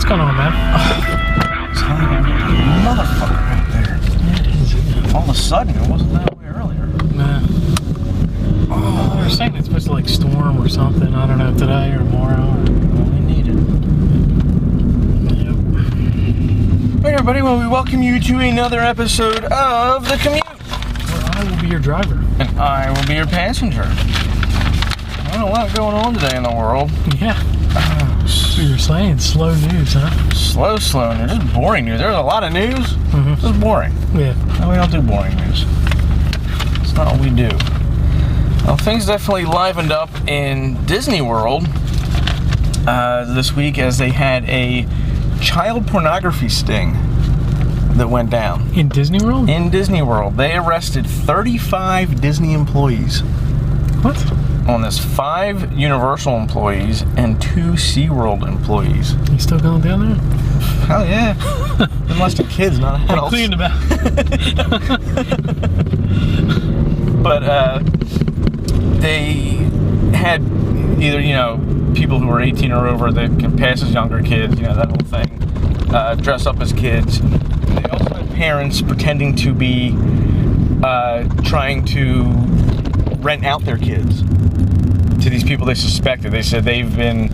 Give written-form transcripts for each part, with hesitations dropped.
What's going on, man? It's like a motherfucker out there. Yeah, it is. All of a sudden, it wasn't that way earlier. Nah. Oh, they're saying it's supposed to like storm or something. I don't know, today or tomorrow. Well, we need it. Yep. Hey everybody, well, we welcome you to another episode of The Commute. Well, I will be your driver. And I will be your passenger. Not a lot going on today in the world. Yeah. That's what you were saying. Slow news, huh? Slow news. Just boring news. There's a lot of news. Mm-hmm. Just boring. Yeah. No, we don't do boring news. It's not what we do. Well, things definitely livened up in Disney World this week as they had a child pornography sting that went down. In Disney World? In Disney World. They arrested 35 Disney employees. What? On this, 5 Universal employees and 2 SeaWorld employees. You still going down there? Hell yeah. They're molesting kids, not I adults. cleaned about. But they had either, people who were 18 or over that can pass as younger kids, that whole thing, dress up as kids. They also had parents pretending to be trying to rent out their kids to these people they suspected. They said they've been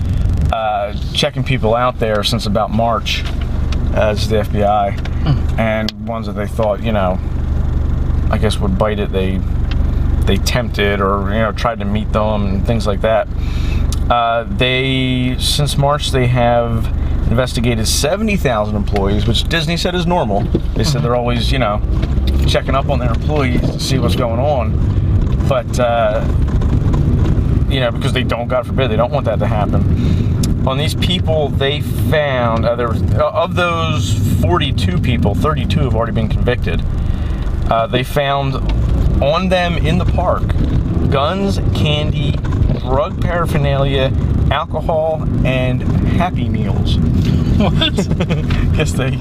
checking people out there since about March as the FBI, and ones that they thought, I guess would bite it, they tempted or tried to meet them and things like that. Since March, they have investigated 70,000 employees, which Disney said is normal. They said they're always, checking up on their employees to see what's going on. But, because they don't, God forbid, they don't want that to happen. On these people, they found, of those 42 people, 32 have already been convicted. They found on them in the park guns, candy, drug paraphernalia, alcohol, and Happy Meals. What? Guess they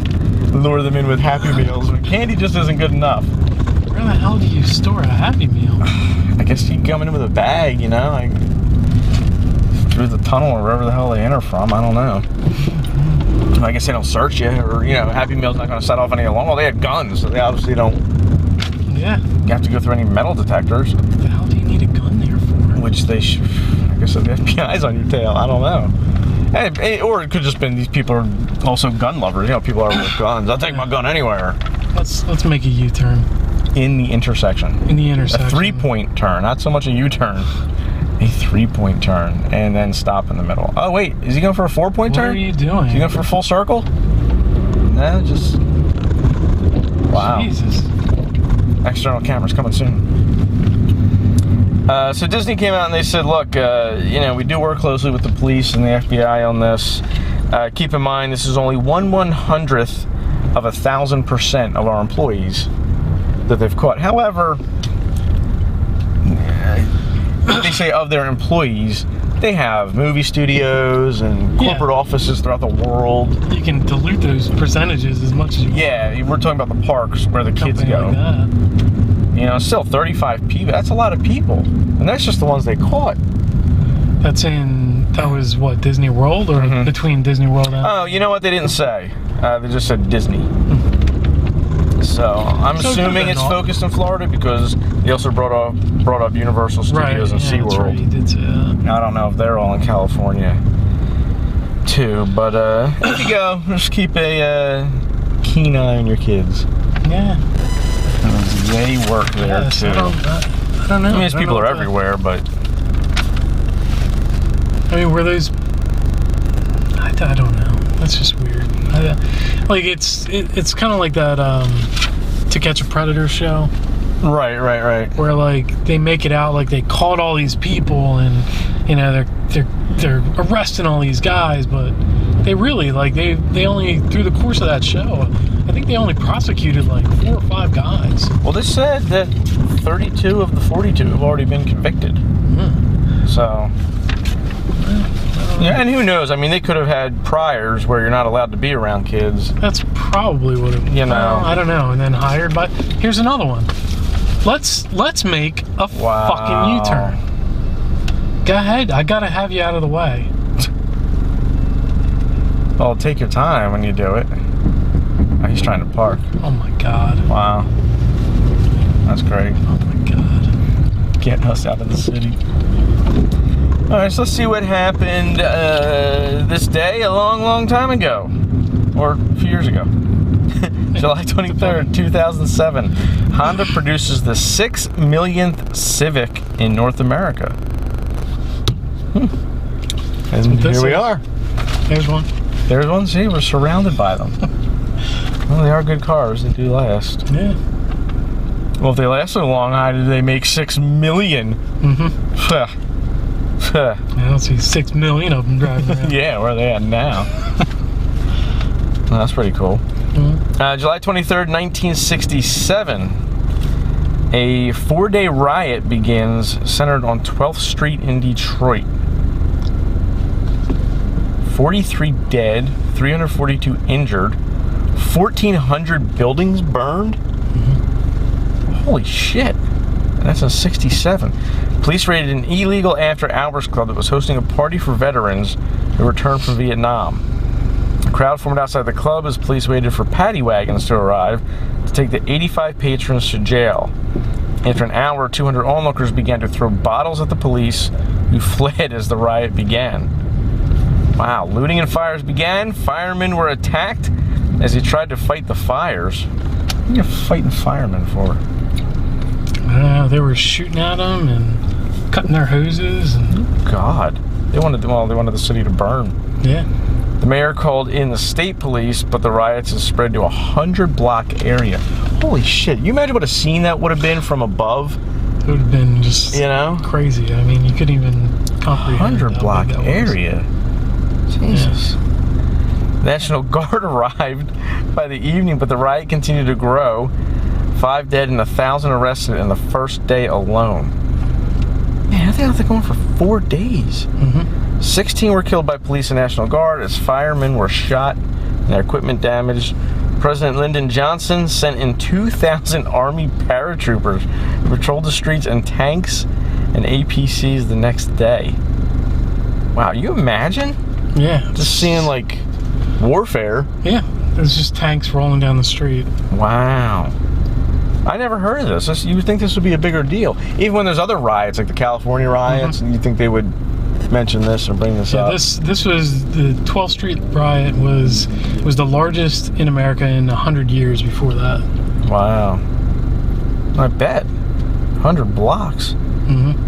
lure them in with Happy Meals. But candy just isn't good enough. Where the hell do you store a Happy Meal? I guess you come in with a bag, like through the tunnel or wherever the hell they enter from. I don't know. I guess they don't search you, or Happy Meal's not going to set off any alarm. Well, they had guns, so they obviously don't. Yeah. You have to go through any metal detectors. What the hell do you need a gun there for? Which they should. I guess the FBI's on your tail. I don't know. Hey, or it could just been these people are also gun lovers. People are with guns. I'll take my gun anywhere. Let's make a U-turn. In the intersection. In the intersection. A 3-point turn, not so much a U-turn. A 3-point turn, and then stop in the middle. Oh wait, is he going for a 4-point turn? What are you doing? Is he going for a full circle? No, just. Wow. Jesus. External cameras coming soon. So Disney came out and they said, look, we do work closely with the police and the FBI on this. Keep in mind, this is only 1/100th of 1,000% of our employees that they've caught. However, they say of their employees, they have movie studios and corporate offices throughout the world. You can dilute those percentages as much as you want. Yeah, we're talking about the parks where the kids go. Like that. Still 35 people. That's a lot of people. And that's just the ones they caught. That was what, Disney World or between Disney World and... Oh, you know what? They didn't say. They just said Disney. So I'm assuming it's focused in Florida because they also brought up Universal Studios and SeaWorld. That's right, you did say that. I don't know if they're all in California too, but if you go, just keep a keen eye on your kids. Yeah. They work there too. I don't know. I mean, these people are everywhere, but were those? I don't know. That's just weird. It's kind of like that To Catch a Predator show. Right. Where they make it out like they caught all these people and they're arresting all these guys, but they really they only through the course of that show, I think they only prosecuted 4 or 5 guys. Well, they said that 32 of the 42 have already been convicted. So. Yeah, and who knows? I mean, they could have had priors where you're not allowed to be around kids. That's probably what it. I don't know. And then hired by. Here's another one. Let's make a fucking U-turn. Go ahead. I gotta have you out of the way. Well, take your time when you do it. Oh, he's trying to park. Oh my God. Wow. That's great. Oh my God. Getting us out of the city. Alright, so let's see what happened this day a long, long time ago. Or a few years ago. July 23rd, 2007. Honda produces the 6 millionth Civic in North America. And here we are. There's one. There's one. See, we're surrounded by them. Well, they are good cars. They do last. Yeah. Well, if they last so long, how did they make 6 million? I don't see 6 million of them driving around. Yeah, where are they at now? Well, that's pretty cool. July 23rd, 1967. A 4-day riot begins centered on 12th Street in Detroit. 43 dead, 342 injured, 1,400 buildings burned. Holy shit. That's in 67. Police raided an illegal after-hours club that was hosting a party for veterans who returned from Vietnam. A crowd formed outside the club as police waited for paddy wagons to arrive to take the 85 patrons to jail. After an hour, 200 onlookers began to throw bottles at the police, who fled as the riot began. Wow, looting and fires began. Firemen were attacked as they tried to fight the fires. What are you fighting firemen for? They were shooting at them and cutting their hoses. And... God, they wanted the city to burn. Yeah. The mayor called in the state police, but the riots had spread to a 100-block area. Holy shit! You imagine what a scene that would have been from above? It would have been just crazy. I mean, you couldn't even comprehend. 100-block area. Jesus. Yeah. National Guard arrived by the evening, but the riot continued to grow. 5 dead and 1,000 arrested in the first day alone. Man, I think they're going for 4 days. 16 were killed by police and National Guard as firemen were shot and their equipment damaged. President Lyndon Johnson sent in 2,000 Army paratroopers who patrolled the streets and tanks and APCs the next day. Wow, you imagine? Yeah. Just seeing, like, warfare. Yeah. There's just tanks rolling down the street. Wow. I never heard of this. You would think this would be a bigger deal. Even when there's other riots, like the California riots, and you think they would mention this or bring this up. This was the 12th Street riot was the largest in America in 100 years before that. Wow. I bet. 100 blocks.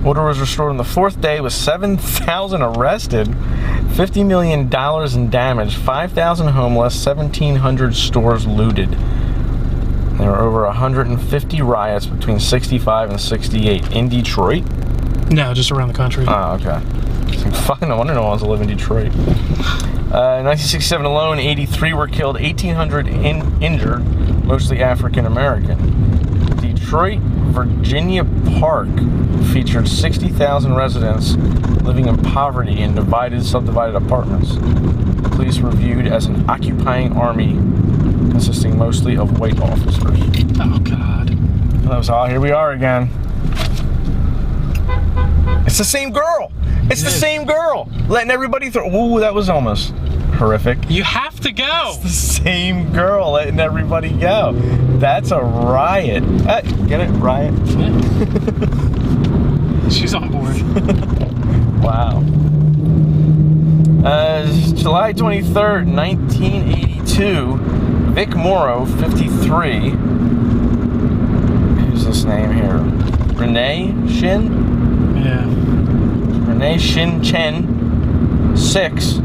Order was restored on the 4th day with 7,000 arrested, $50 million in damage, 5,000 homeless, 1,700 stores looted. There were over 150 riots between 65 and 68 in Detroit. No, just around the country. Oh, okay. Fucking no wonder no one wants to live in Detroit. In 1967 alone, 83 were killed, 1,800 injured, mostly African American. Detroit, Virginia Park featured 60,000 residents living in poverty in subdivided apartments. Police were viewed as an occupying army consisting mostly of white officers. Oh, God. That was all. Here we are again. It's the same girl. It's the same girl. Letting everybody through. Ooh, that was almost horrific. You have to go. It's the same girl letting everybody go. That's a riot. Get it? Riot? Yeah. She's on board. Wow. July 23rd, 1982. Vic Morrow, 53. Who's this name here? Renee Shin? Yeah. Renee Shin Chen, 6.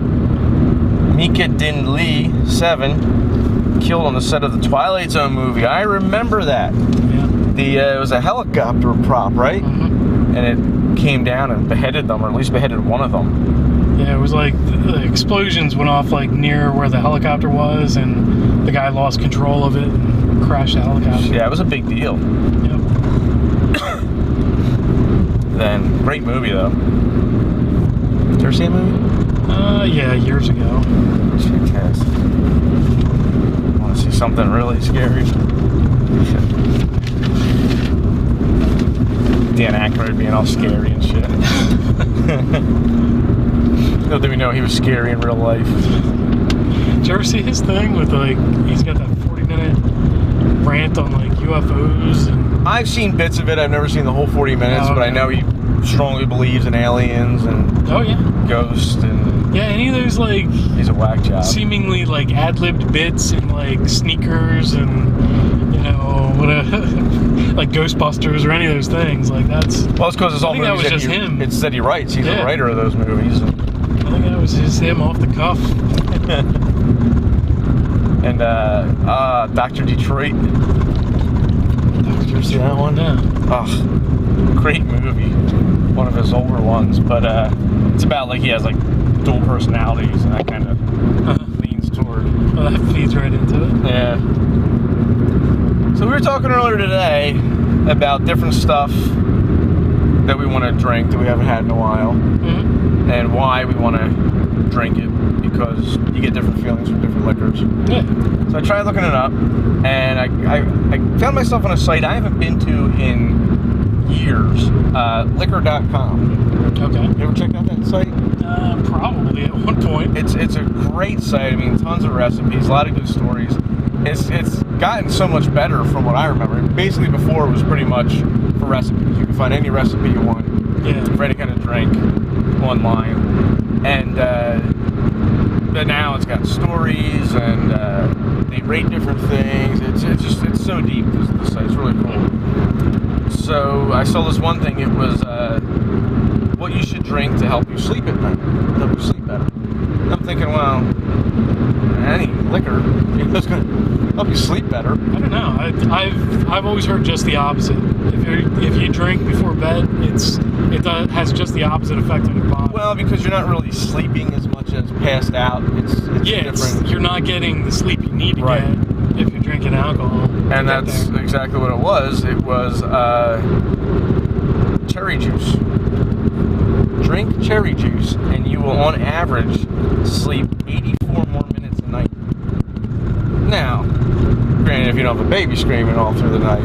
Mika Din Lee, 7. Killed on the set of the Twilight Zone movie. I remember that. Yeah. It was a helicopter prop, right? And it came down and beheaded them, or at least beheaded one of them. Yeah, it was like the explosions went off like near where the helicopter was, and the guy lost control of it and crashed the helicopter. Yeah, it was a big deal. Yep. Then, great movie though. Did you ever see a movie? Yeah, years ago. It's fantastic. Want to see something really scary? Dan Aykroyd being all scary and shit. Little did we know he was scary in real life. Did you ever see his thing with like he's got that 40-minute rant on like UFOs and I've seen bits of it. I've never seen the whole 40 minutes, but I know he strongly believes in aliens and ghosts and any of those like he's a whack job. Seemingly like ad-libbed bits and like sneakers and like Ghostbusters or any of those things like that's. Well, it's because it's all movies that was just him. It's that he writes. He's a writer of those movies. I think that was just him off the cuff. And Dr. Detroit. Did you ever see that one? Yeah. Oh, great movie. One of his older ones, but it's about like he has like dual personalities, and that kind of leans toward. Well, that feeds right into it. Yeah. So we were talking earlier today about different stuff that we want to drink that we haven't had in a while, and why we want to drink it, because you get different feelings from different liquors. Yeah. So I tried looking it up, and I found myself on a site I haven't been to in years, liquor.com. Okay. You ever checked out that site? Probably at one point. It's a great site. I mean, tons of recipes, a lot of good stories. It's gotten so much better from what I remember. Basically, before it was pretty much for recipes. You can find any recipe you want for any kind of drink online, and but now it's got stories and they rate different things. It's so deep. The site's really cool. So I saw this one thing. It was what you should drink to help you sleep at night, to help you sleep better. And I'm thinking, well, any liquor is going to help you sleep better. I don't know. I've always heard just the opposite. If you drink before bed, it has just the opposite effect on your body. Well, because you're not really sleeping as much as passed out. It's different. You're not getting the sleep you need to get if you're drinking alcohol. And that's exactly what it was. It was cherry juice. Drink cherry juice, and you will, on average, sleep 84 more minutes a night. Now, granted, if you don't have a baby screaming all through the night,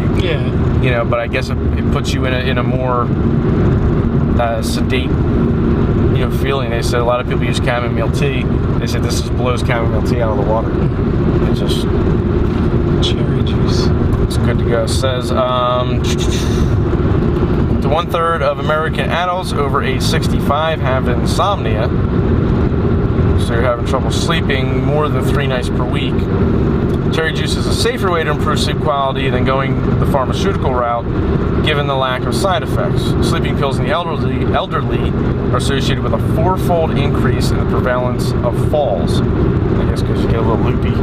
but I guess it puts you in a more sedate, feeling. They said a lot of people use chamomile tea. They said this just blows chamomile tea out of the water. It's just cherry juice. It's good to go. It says 1/3 of American adults over age 65 have insomnia. So you're having trouble sleeping more than 3 nights per week. Cherry juice is a safer way to improve sleep quality than going the pharmaceutical route, given the lack of side effects. Sleeping pills in the elderly are associated with a 4-fold increase in the prevalence of falls. I guess because you get a little loopy,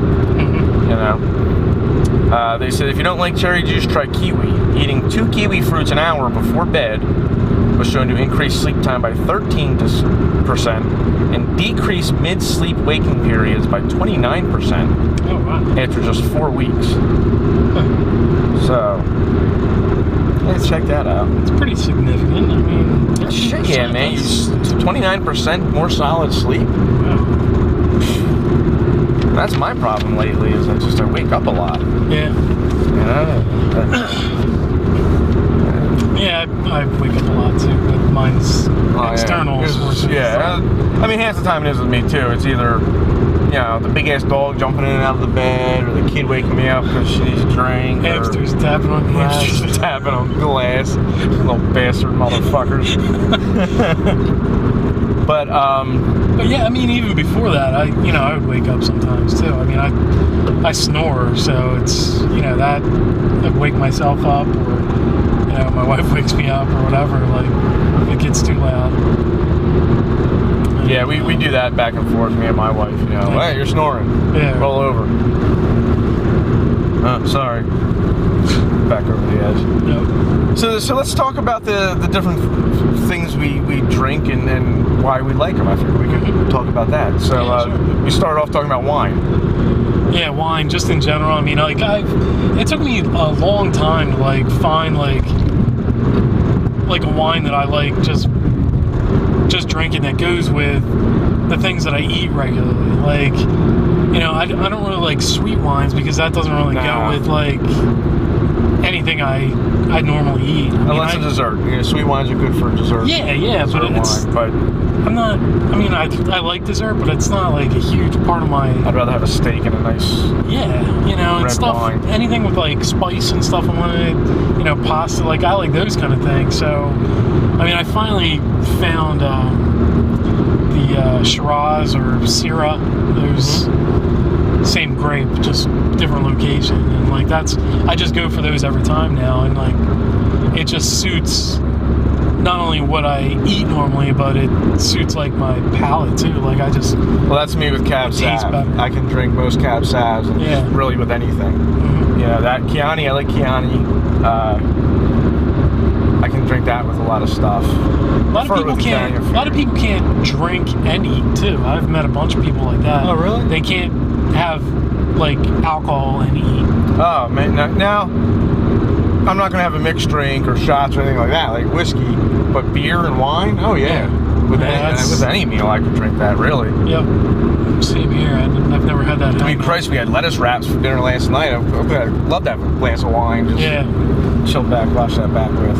They said if you don't like cherry juice, try kiwi. Eating 2 kiwi fruits an hour before bed was shown to increase sleep time by 13% and decrease mid-sleep waking periods by 29% after just 4 weeks. So, let's check that out. It's pretty significant. I mean, shit, yeah, man. 29% more solid sleep. That's my problem lately. Is I wake up a lot. Yeah. Yeah, I wake up a lot too, but mine's external sources. Yeah, I mean, half the time it is with me too. It's either, the big ass dog jumping in and out of the bed, or the kid waking me up because she needs a drink. Hamsters tapping on glass. Hamsters tapping on glass. Little bastard motherfuckers. But yeah, I mean, even before that, I would wake up sometimes too. I mean, I snore, so it's that I'd wake myself up, or my wife wakes me up or whatever. Like if it gets too loud. Yeah, we do that back and forth, me and my wife. Hey, you're snoring. Yeah. Roll over. Sorry. Back over the edge. Yep. So let's talk about the different things we drink and why we like them. I think we can talk about that. So sure. We started off talking about wine. Yeah, wine just in general. I mean, it took me a long time to find a wine that I like just drinking that goes with the things that I eat regularly. I don't really like sweet wines because that doesn't really go with anything I I normally eat. Unless a dessert. You know, sweet wines are good for dessert. Yeah, dessert but it's... wine, but I'm not... I mean, I like dessert, but it's not like a huge part of my... I'd rather have a steak and a nice and red stuff, wine. anything with like spice and stuff on it, pasta, like I like those kind of things. So, I mean, I finally found the Shiraz or Syrah, those same grape, just different location, and like I just go for those every time now, and like it just suits not only what I eat normally, but it suits like my palate too. Like well, that's me with Cab Sav. I can drink most Cab Savs, and really with anything. Mm-hmm. That Chianti, I like Chianti. I can drink that with a lot of stuff. A lot of people can't drink and eat too. I've met a bunch of people like that. Oh, really? They can't have like alcohol and eat. Oh man, now I'm not gonna have a mixed drink or shots or anything like that, like whiskey, but beer and wine. Oh yeah, with any meal I could drink that. Really. Yep. Same here. I've never had that. I mean, Christ, we had lettuce wraps for dinner last night. I'd love to have a glass of wine. Just chill back, wash that back with.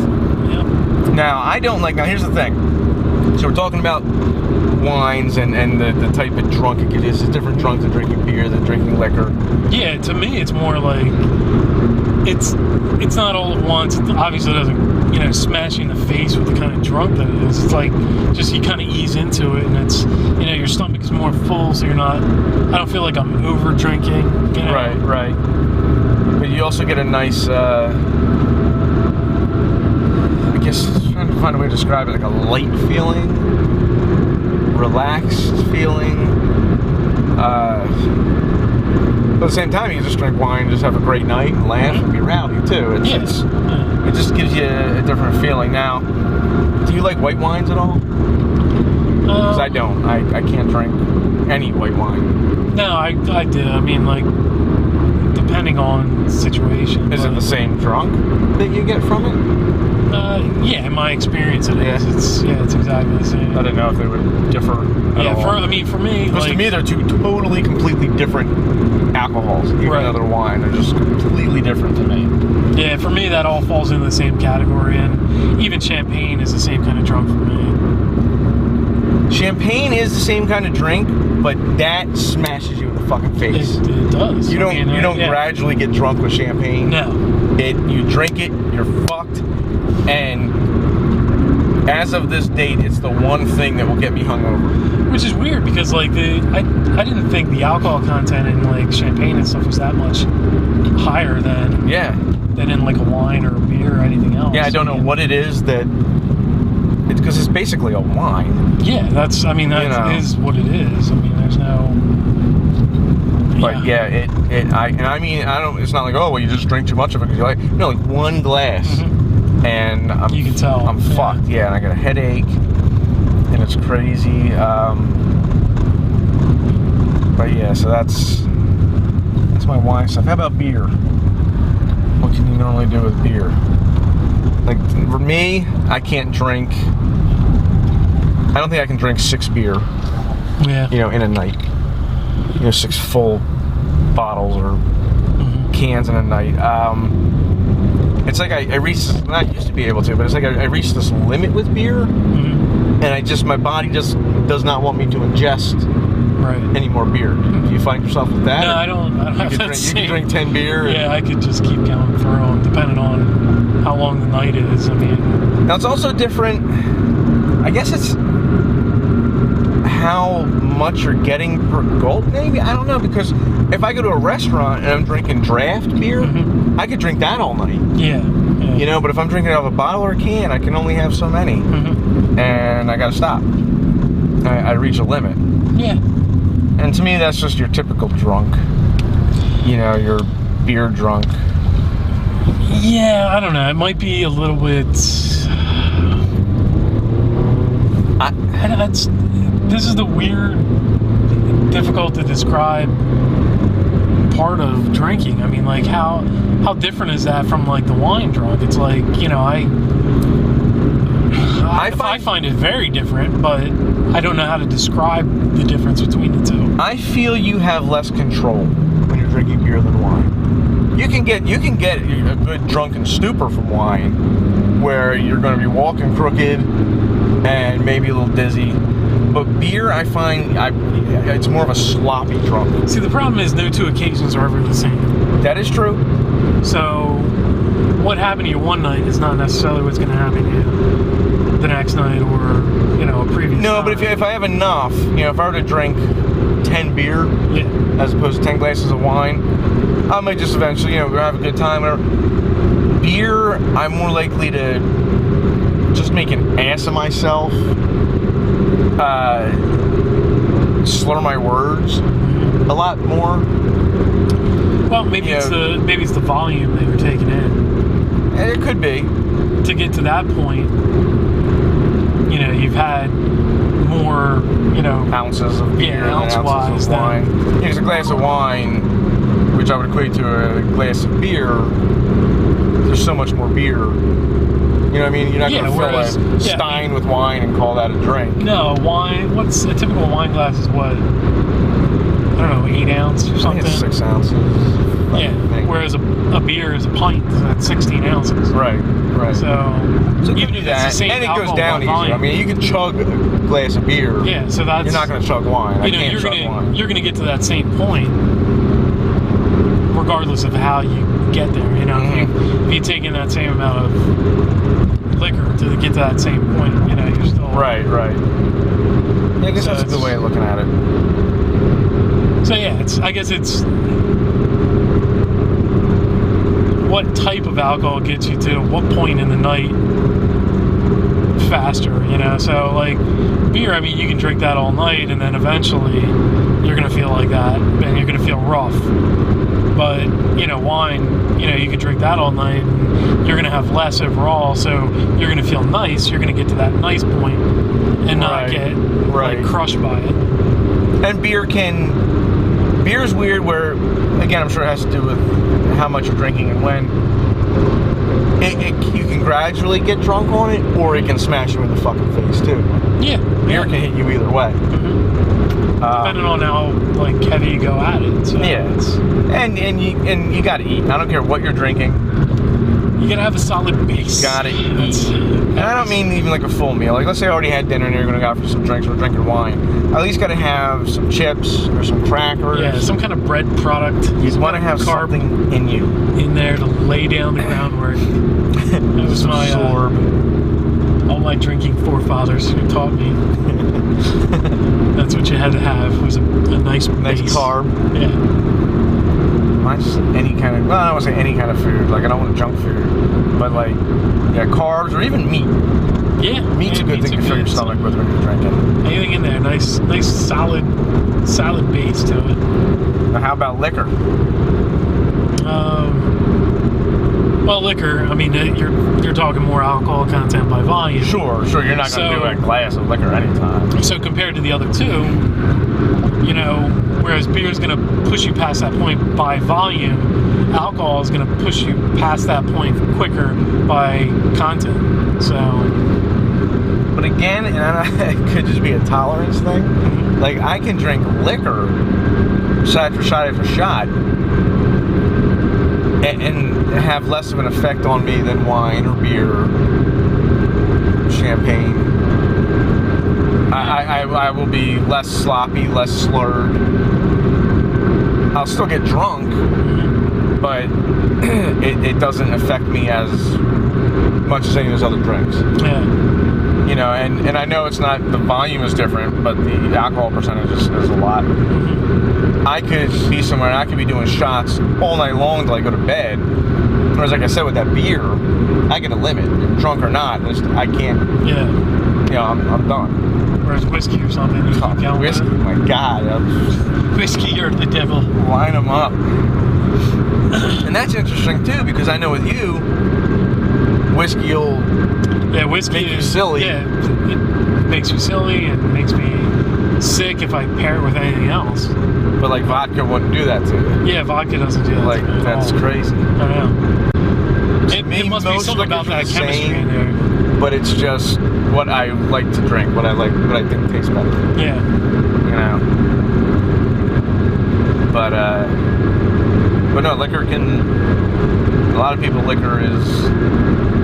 Yep. Now I don't like. Now here's the thing. So we're talking about wines and the type of drunk it is. It's different drunk than drinking beer than drinking liquor. Yeah, to me it's more like it's not all at once. It obviously doesn't smash you in the face with the kind of drunk that it is. It's like just you kind of ease into it, and it's your stomach is more full, so you're not. I don't feel like I'm over drinking. Right. But you also get a nice. I guess trying to find a way to describe it, like a light feeling, relaxed feeling. But at the same time, you can just drink wine, just have a great night and laugh and be rowdy too. It just gives you a different feeling. Now, do you like white wines at all? Because I don't. I can't drink any white wine. No, I do. I mean, like, depending on the situation. Is it the same drunk that you get from it? In my experience it is. It's exactly the same. I didn't know if they would differ at all. For me, because to me they're two totally, completely different alcohols. Even another wine, they're just completely different to me. Yeah, for me that all falls into the same category, and even champagne is the same kind of drunk for me. Champagne is the same kind of drink, but that smashes you in the fucking face. It does. You don't gradually get drunk with champagne. No. You drink it, you're fucked. And as of this date, it's the one thing that will get me hungover. Which is weird because like I didn't think the alcohol content in like champagne and stuff was that much higher than in like a wine or a beer or anything else. Yeah, I don't know what it is that. It's because it's basically a wine. Yeah, that is what it is. I mean, there's no. But it's not like, oh well, you just drink too much of it because you're like, no, like one glass. Mm-hmm. And you can tell I'm fucked. Yeah, and I got a headache, and it's crazy. But yeah, so that's my wine stuff. How about beer? What can you normally do with beer? Like for me, I can't drink. I don't think I can drink 6 beer. Yeah. In a night. 6 full bottles or cans in a night. It's like I reached, I used to be able to, but it's like I reached this limit with beer, and my body just does not want me to ingest any more beer. Do you find yourself with that? No, I don't have that You can drink 10 beer. Yeah, I could just keep going through them, depending on how long the night is. I mean, now it's also different. I guess it's how much you're getting per gulp, maybe? I don't know, because if I go to a restaurant and I'm drinking draft beer, I could drink that all night. Yeah. But if I'm drinking out of a bottle or a can, I can only have so many. And I gotta stop. I reach a limit. Yeah. And to me, that's just your typical drunk. Your beer drunk. Yeah, I don't know. It might be a little bit... This is the weird, difficult to describe part of drinking. I mean, like, how different is that from, like, the wine drunk? It's like, I find it very different, but I don't know how to describe the difference between the two. I feel you have less control when you're drinking beer than wine. You can get a good drunken stupor from wine, where you're going to be walking crooked and maybe a little dizzy. But beer, I find, it's more of a sloppy drunk. See, the problem is no two occasions are ever the same. That is true. So, what happened to you one night is not necessarily what's going to happen to you the next night or, a previous No, night. but if I have enough, if I were to drink 10 beer as opposed to 10 glasses of wine, I might just eventually, have a good time. Beer, I'm more likely to just make an ass of myself, slur my words a lot more. Well, maybe it's the volume that you're taking in. It could be. To get to that point, you've had more, ounces of beer and ounces of wine. Because a glass of wine, which I would equate to a glass of beer, there's so much more beer. You know what I mean? You're not going to fill a stein with wine and call that a drink. No, wine. What's a typical wine glass is what? I don't know, 8 ounce or something? I think it's 6 ounces. Yeah, whereas a beer is a pint, so that's 16 ounces. Right. So you do that, and it goes down easier. I mean, you can chug a glass of beer. Yeah, so that's... You're not going to chug wine. I can't chug wine. You're going to get to that same point, regardless of how you get there. If you take in that same amount of liquor to get to that same point, you're still... Right. Yeah, I guess that's a good way of looking at it. So yeah, I guess it's what type of alcohol gets you to what point in the night faster, So like beer, I mean, you can drink that all night, and then eventually you're gonna feel like that, and you're gonna feel rough. But wine, you can drink that all night, and you're gonna have less overall, so you're gonna feel nice. You're gonna get to that nice point and not get crushed by it. And beer is weird where, again, I'm sure it has to do with how much you're drinking and when. You can gradually get drunk on it, or it can smash you in the fucking face too. Yeah. Beer can hit you either way. Depending on how heavy you go at it. So and you gotta eat. I don't care what you're drinking. You gotta have a solid base. Gotta eat. And I don't mean even like a full meal. Like, let's say I already had dinner and you're gonna go out for some drinks or drinking wine. At least gotta have some chips or some crackers. Yeah, some kind of bread product. You want to have something in you. In there to lay down the groundwork. That was my all my drinking forefathers who taught me. That's what you had to have, was a nice base. Carb. Yeah. Mine's any kind of, I don't want to say any kind of food. Like, I don't want junk food. But carbs or even meat. Yeah. Meat's a good thing to fill your stomach with when you're drinking. Anything in there. Nice solid base to it. Now, how about liquor? Well, liquor, I mean, you're talking more alcohol content by volume. Sure. You're not going to do a glass of liquor anytime. So compared to the other two, whereas beer is going to push you past that point by volume, alcohol is going to push you past that point quicker by content. So... But again, and it could just be a tolerance thing. Like, I can drink liquor shot after shot after shot and have less of an effect on me than wine or beer or champagne. I will be less sloppy, less slurred. I'll still get drunk, but it doesn't affect me as much as any of those other drinks. Yeah. And I know it's not, the volume is different, but the alcohol percentage is a lot. I could be somewhere and I could be doing shots all night long until I go to bed. Whereas, like I said, with that beer, I get a limit, drunk or not. I can't. Yeah. I'm done. Whereas whiskey or something, you keep going. Whiskey, my God. Whiskey, you're the devil. Line them up. And that's interesting too, because I know with you, whiskey will make you silly. Yeah, it makes you silly and makes me sick if I pair it with anything else. But like vodka wouldn't do that to you. Yeah, vodka doesn't do that. Like, to me that's at all. crazy. I know. It must be something about that chemistry in there. But it's just what I like to drink, what I think tastes better. Yeah. You know. But, But no, a lot of people, liquor is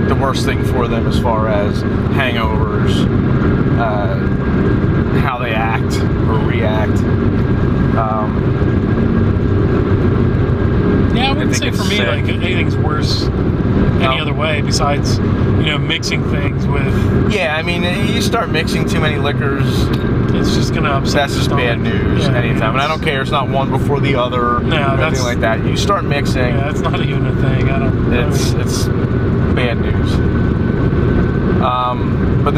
the worst thing for them as far as hangovers, how they act or react. Yeah, I wouldn't say for me like anything's worse any other way besides, mixing things with. Yeah, I mean, you start mixing too many liquors, it's just gonna upset. That's just bad news anytime. And I don't care. It's not one before the other. No, or anything like that. You start mixing. Yeah, that's not even a thing. It's bad news. But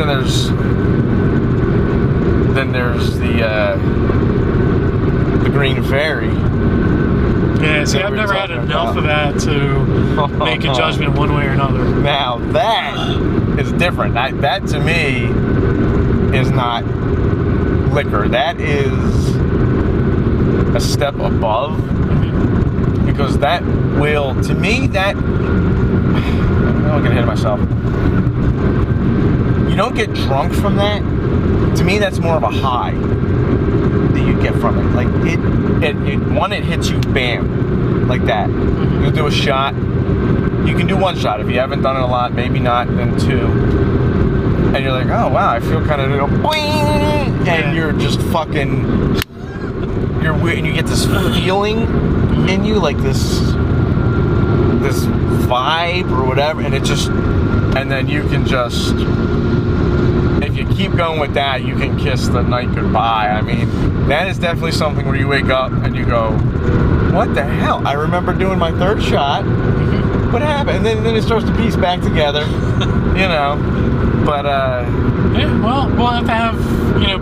then there's the Green Fairy. Yeah, see, I've never had enough of that to make a judgment one way or another. Now, that is different. That to me is not liquor. That is a step above. Mm-hmm. Because that will, to me, that... I'm getting ahead of myself. You don't get drunk from that. To me, that's more of a high that you get from it. Like, it hits you, bam, like that. You'll do a shot. You can do one shot. If you haven't done it a lot, maybe not, then two. And you're like, oh, wow, I feel kind of, boing, and you're just fucking, you're weird, and you get this feeling in you, like this vibe or whatever, and and then you can just, if you keep going with that, you can kiss the night goodbye. I mean, that is definitely something where you wake up and you go, what the hell? I remember doing my third shot. What happened? And then it starts to piece back together, But yeah, well, we'll have to have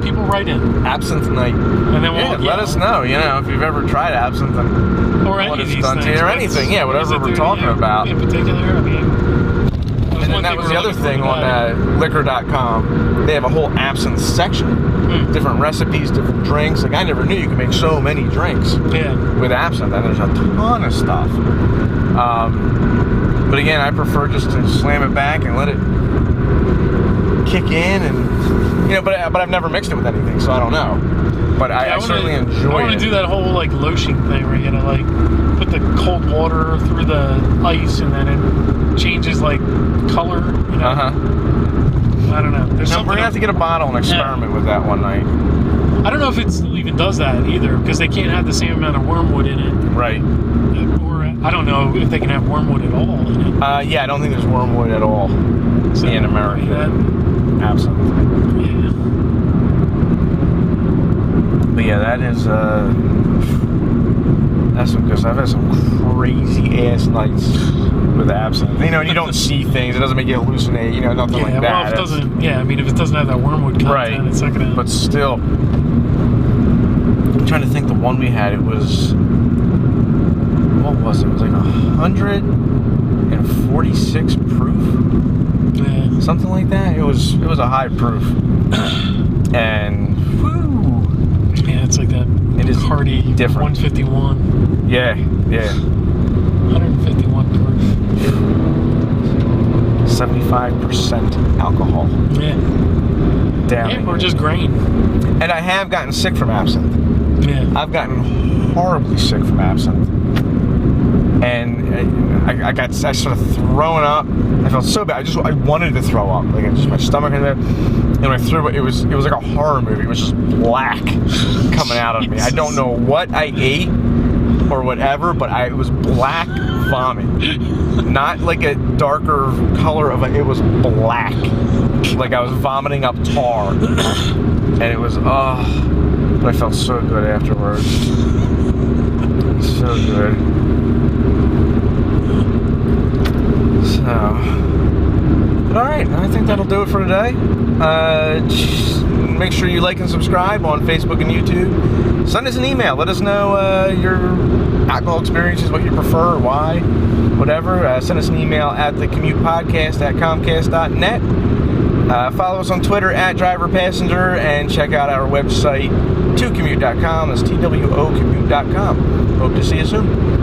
people write in absinthe night, and then let us know. If you've ever tried absinthe or any what of it's these done things, to you, or anything. Yeah, whatever we're talking about. In particular, I mean. And that was the other thing on liquor.com. They have a whole absinthe section. Different recipes, different drinks. Like, I never knew you could make so many drinks with absinthe. And there's a ton of stuff. But again, I prefer just to slam it back and let it kick in. And but I've never mixed it with anything, so I don't know. But I certainly enjoy it. I want to do that whole, lotion thing where you gotta, put the cold water through the ice and then it changes, color, I don't know. We're going to have to get a bottle and experiment with that one night. I don't know if it even does that either, because they can't have the same amount of wormwood in it. Right. Or I don't know if they can have wormwood at all in it. Yeah, I don't think there's wormwood at all in America. Absolutely. Yeah. But yeah, that is that's because I've had some crazy ass nights with absinthe. And you don't see things. It doesn't make you hallucinate. Nothing like that. Well, if it doesn't. Yeah, I mean, if it doesn't have that wormwood content, it's not gonna. But still, I'm trying to think. The one we had, it was. What was it? It was like 146 proof. Yeah. Something like that. It was a high proof. And yeah, it's like that. It is Hardy different. 151. Yeah. 151 proof. 75% alcohol. Yeah. Down. Yeah, or just grain. And I have gotten sick from absinthe. Yeah. I've gotten horribly sick from absinthe. And I started throwing up. I felt so bad. I wanted to throw up. My stomach and when I threw it, it was like a horror movie. It was just black coming out of me. I don't know what I ate or whatever, but it was black vomit. Not like a darker color it was black. Like I was vomiting up tar. And it was, but I felt so good afterwards. So good. Alright, I think that'll do it for today. Make sure you like and subscribe on Facebook and YouTube. Send us an email. Let us know your alcohol experiences, what you prefer, why, whatever. Send us an email at the Commute Podcast at comcast.net. Follow us on Twitter at driverpassenger and check out our website, tocommute.com. That's TWOcommute.com. Hope to see you soon.